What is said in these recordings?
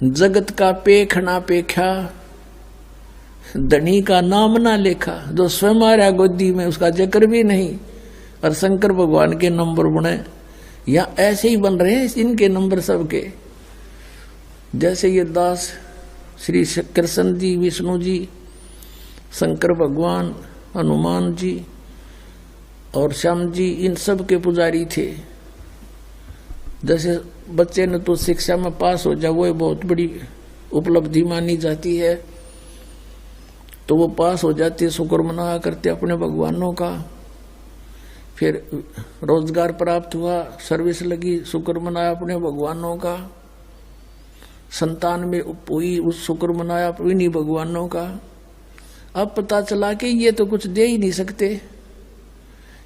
जगत का पेख ना पेखा, धनी का नाम ना लेखा। जो स्वयं आ रहा गोदी में उसका जिक्र भी नहीं, और शंकर भगवान के नंबर बने या ऐसे ही बन रहे हैं इनके नंबर सबके। जैसे ये दास श्री कृष्ण जी, विष्णु जी, शंकर भगवान, हनुमान जी और श्याम जी, इन सब के पुजारी थे। जैसे बच्चे ने तो शिक्षा में पास हो जाए वो बहुत बड़ी उपलब्धि मानी जाती है, तो वो पास हो जाते, शुक्र मना करते अपने भगवानों का। फिर रोजगार प्राप्त हुआ, सर्विस लगी, शुक्र मनाया अपने भगवानों का। संतान में हुई, उस शुक्र मनाया इन्हीं भगवानों का। अब पता चला कि ये तो कुछ दे ही नहीं सकते,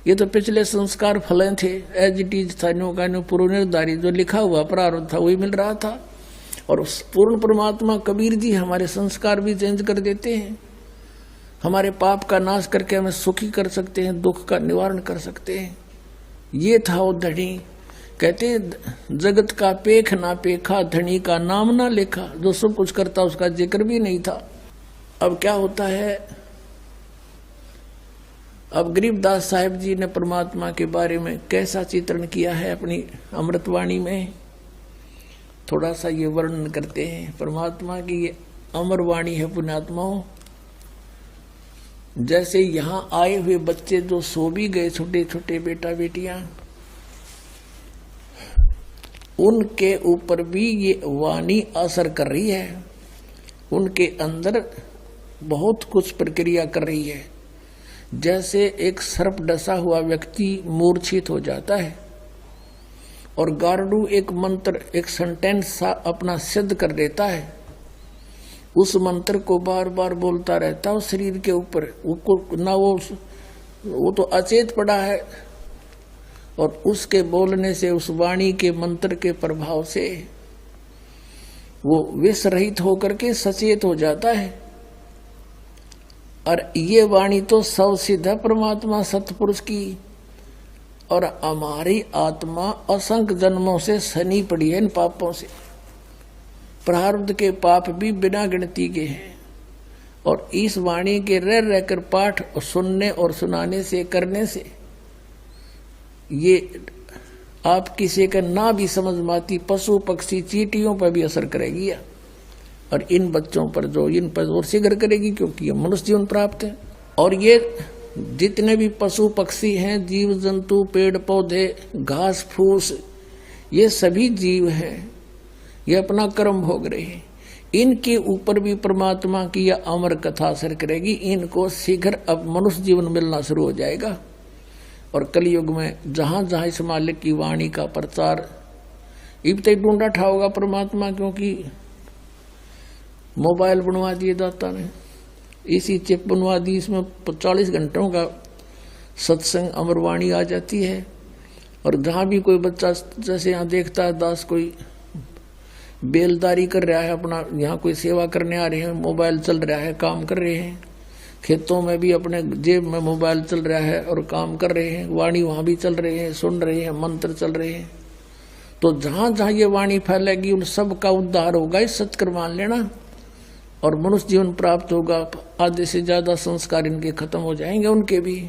ये तो पिछले संस्कार फले थे, एज इट इज था, नो का नो पूर्व निर्धारित जो लिखा हुआ प्रारब्ध था वही मिल रहा था। और उस पूर्ण परमात्मा कबीर जी हमारे संस्कार भी चेंज कर देते हैं, हमारे पाप का नाश करके हमें सुखी कर सकते हैं, दुख का निवारण कर सकते हैं। ये था वो धनी। कहते जगत का पेख ना पेखा, धनी का नाम ना लेखा। जो सब कुछ करता उसका जिक्र भी नहीं था। अब क्या होता है, अब गरीबदास साहिब जी ने परमात्मा के बारे में कैसा चित्रण किया है अपनी अमृतवाणी में, थोड़ा सा ये वर्णन करते हैं। परमात्मा की ये अमर वाणी है पुण्यात्माओं। जैसे यहाँ आए हुए बच्चे जो सो भी गए, छोटे छोटे बेटा बेटियां, उनके ऊपर भी ये वाणी असर कर रही है, उनके अंदर बहुत कुछ प्रक्रिया कर रही है। जैसे एक सर्प डसा हुआ व्यक्ति मूर्छित हो जाता है और गार्डू एक मंत्र, एक सेंटेंस सा अपना सिद्ध कर देता है, उस मंत्र को बार बार बोलता रहता है, उस शरीर के ऊपर ना वो तो अचेत पड़ा है, और उसके बोलने से, उस वाणी के मंत्र के प्रभाव से वो विष रहित होकर के सचेत हो जाता है। और ये वाणी तो सब सिद्ध है परमात्मा सतपुरुष की, और हमारी आत्मा असंख्य जन्मों से सनी पड़ी है इन पापों से। प्रारब्ध के पाप भी बिना गिनती के हैं, और इस वाणी के रह रहकर पाठ सुनने और सुनाने से, करने से ये आप किसी का ना भी समझ माती पशु पक्षी चींटियों पर भी असर करेगी, और इन बच्चों पर जो इन पर और शीघ्र करेगी, क्योंकि ये मनुष्य जीवन प्राप्त है। और ये जितने भी पशु पक्षी हैं, जीव जंतु, पेड़ पौधे, घास फूस, ये सभी जीव हैं, ये अपना कर्म भोग रहे हैं। इनके ऊपर भी परमात्मा की यह अमर कथा असर करेगी। इनको शीघ्र अब मनुष्य जीवन मिलना शुरू हो जाएगा। और कलयुग में जहां जहां इस मालिक की वाणी का प्रचार इब तक ढूंढा ठाओगा परमात्मा, क्योंकि मोबाइल बनवा दिए दाता ने, इसी चिप बनवा दी, इसमें 40 घंटों का सत्संग अमरवाणी आ जाती है। और जहां भी कोई बच्चा, जैसे यहाँ देखता है दास कोई बेलदारी कर रहा है अपना, यहाँ कोई सेवा करने आ रहे हैं, मोबाइल चल रहा है, काम कर रहे हैं, खेतों में भी अपने जेब में मोबाइल चल रहा है और काम कर रहे हैं, वाणी वहां भी चल रहे हैं, सुन रहे हैं, मंत्र चल रहे हैं। तो जहां जहां ये वाणी फैलेगी उन सब का उद्धार होगा, इस सत्कर मान लेना, और मनुष्य जीवन प्राप्त होगा। आधे से ज्यादा संस्कार इनके खत्म हो जाएंगे, उनके भी,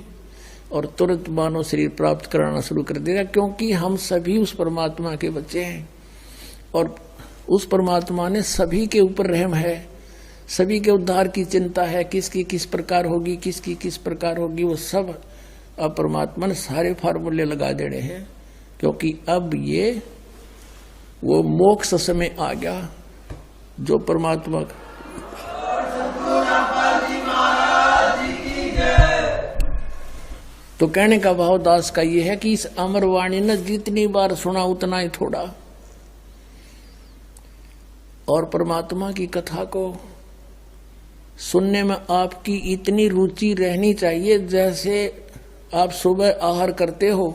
और तुरंत मानव शरीर प्राप्त कराना शुरू कर देगा, क्योंकि हम सभी उस परमात्मा के बच्चे हैं, और उस परमात्मा ने सभी के ऊपर रहम है, सभी के उद्धार की चिंता है, किसकी किस प्रकार होगी, किसकी किस प्रकार होगी, वो सब अब परमात्मा ने सारे फार्मूले लगा देने हैं। क्योंकि अब ये वो मोक्ष समय आ गया जो परमात्मा तो कहने का भाव दास का ये है कि इस अमरवाणी ने जितनी बार सुना उतना ही थोड़ा, और परमात्मा की कथा को सुनने में आपकी इतनी रुचि रहनी चाहिए, जैसे आप सुबह आहार करते हो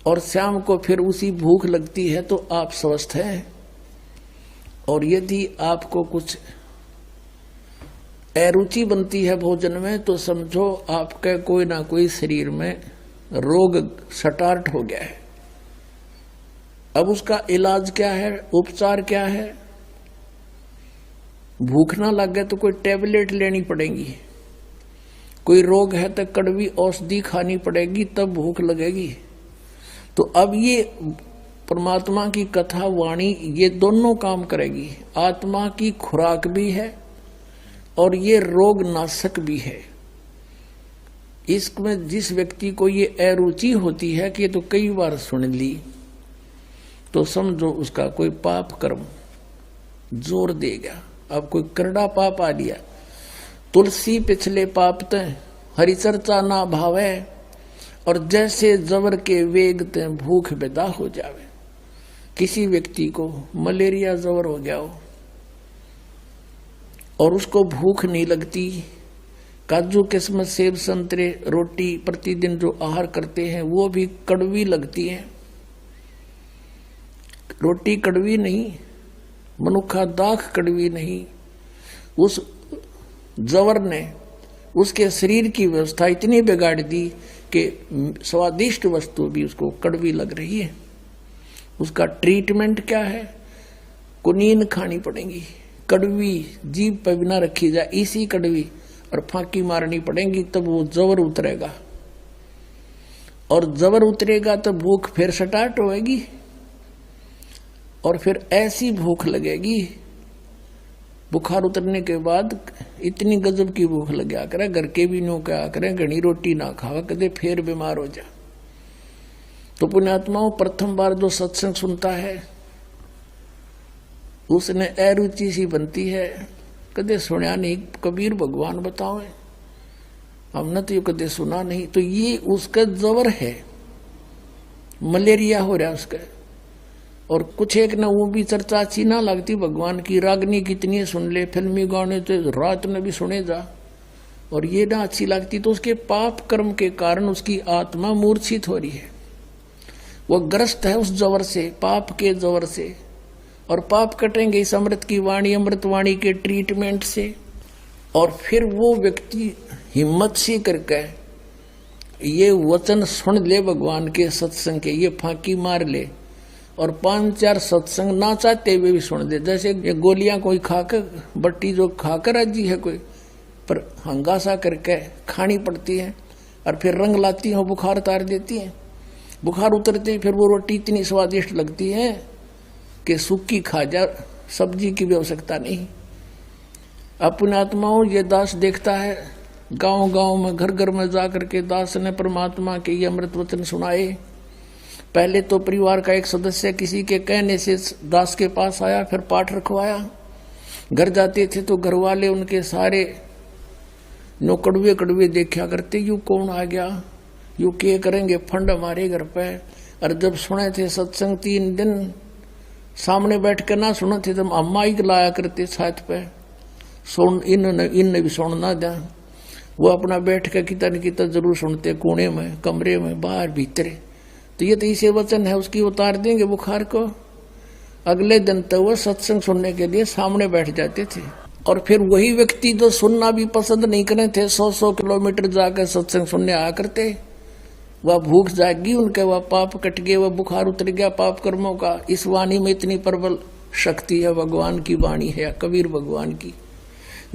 और शाम को फिर उसी भूख लगती है, तो आप स्वस्थ हैं। और यदि आपको कुछ अरुचि बनती है भोजन में, तो समझो आपका कोई ना कोई शरीर में रोग स्टार्ट हो गया है। अब उसका इलाज क्या है, उपचार क्या है? भूख ना लगे तो कोई टेबलेट लेनी पड़ेगी, कोई रोग है तो कड़वी औषधि खानी पड़ेगी, तब भूख लगेगी। तो अब ये परमात्मा की कथा वाणी ये दोनों काम करेगी। आत्मा की खुराक भी है और ये रोग नाशक भी है। इसमें जिस व्यक्ति को ये अरुचि होती है कि ये तो कई बार सुन ली, तो समझो उसका कोई पाप कर्म जोर देगा। अब कोई करड़ा पाप आ लिया, तुलसी पिछले पाप तय हरि चर्चा ना भावे, और जैसे जबर के वेग तय भूख बेदा हो जावे। किसी व्यक्ति को मलेरिया जबर हो गया हो और उसको भूख नहीं लगती, काजू किस्मत सेब संतरे रोटी प्रतिदिन जो आहार करते हैं वो भी कड़वी लगती है। रोटी कड़वी नहीं, मनुखा दाख कड़वी नहीं, उस जवर ने उसके शरीर की व्यवस्था इतनी बिगाड़ दी कि स्वादिष्ट वस्तु भी उसको कड़वी लग रही है। उसका ट्रीटमेंट क्या है? कुनीन खानी पड़ेगी, कड़वी जीभ पर बिना रखी जाए इसी कड़वी, और फांकी मारनी पड़ेगी, तब वो जबर उतरेगा। और जबर उतरेगा तो भूख फिर स्टार्ट होएगी, और फिर ऐसी भूख लगेगी, बुखार उतरने के बाद इतनी गजब की भूख लग गया करे, घर के भी नो क्या करें, घनी रोटी ना खावा कदे फिर बीमार हो जा। तो पुण्यात्माओं, प्रथम बार जो सत्संग सुनता है उसने अरुचि सी बनती है, कदे सुना नहीं, कबीर भगवान बताओ, हमने तो ये कदे सुना नहीं। तो ये उसका जबर है, मलेरिया हो रहा है उसका। और कुछ एक ना वो भी चर्चा अच्छी ना लगती भगवान की, रागनी कितनी सुन ले, फिल्मी गाने तो रात में भी सुने जा, और ये ना अच्छी लगती, तो उसके पाप कर्म के कारण उसकी आत्मा मूर्छित हो रही है। वो ग्रस्त है उस जवर से, पाप के जवर से, और पाप कटेंगे इस अमृत की वाणी, अमृत वाणी के ट्रीटमेंट से। और फिर वो व्यक्ति हिम्मत सी करके ये वचन सुन ले भगवान के सत्संग के, ये फांकी मार ले, और 5-4 सत्संग ना चाहते हुए भी सुन दे। जैसे ये गोलियां कोई खाकर, बट्टी जो खाकर राजी है कोई, पर हंगासा करके खानी पड़ती है, और फिर रंग लाती है, बुखार उतार देती है। बुखार उतरते ही फिर वो रोटी इतनी स्वादिष्ट लगती है कि सूखी खा जा, सब्जी की भी आवश्यकता नहीं। अपने आत्माओं, ये दास देखता है गांव गांव में, घर घर में जाकर के दास ने परमात्मा के ये अमृत वचन सुनाए। पहले तो परिवार का एक सदस्य किसी के कहने से दास के पास आया, फिर पाठ रखवाया। घर जाते थे तो घर वाले उनके सारे नो कड़वे कड़वे देखा करते, यू कौन आ गया, यू क्या करेंगे फंड हमारे घर पे। और जब सुने थे सत्संग 3 दिन सामने बैठ कर ना सुने थे, तब अम्मा ही लाया करते साथ पे, सुन इनने भी सुनना दिया। वो अपना बैठ कर किता न किता जरूर सुनते, कोने में, कमरे में, बाहर भीतरे। तो ये तो इसे वचन है, उसकी उतार देंगे बुखार को। अगले दिन तो वो सत्संग सुनने के लिए सामने बैठ जाते थे। और फिर वही व्यक्ति जो सुनना भी पसंद नहीं करे थे, 100-100 किलोमीटर जाकर सत्संग सुनने आया करते, वह भूख जागी उनके, वह पाप कट गए, वह बुखार उतर गया पाप कर्मों का। इस वाणी में इतनी प्रबल शक्ति है, भगवान की वाणी है, कबीर भगवान की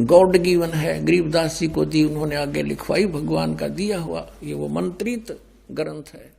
गॉड गिवन है, गरीबदास जी को दी उन्होंने, आगे लिखवाई, भगवान का दिया हुआ ये वो मंत्रित ग्रंथ है।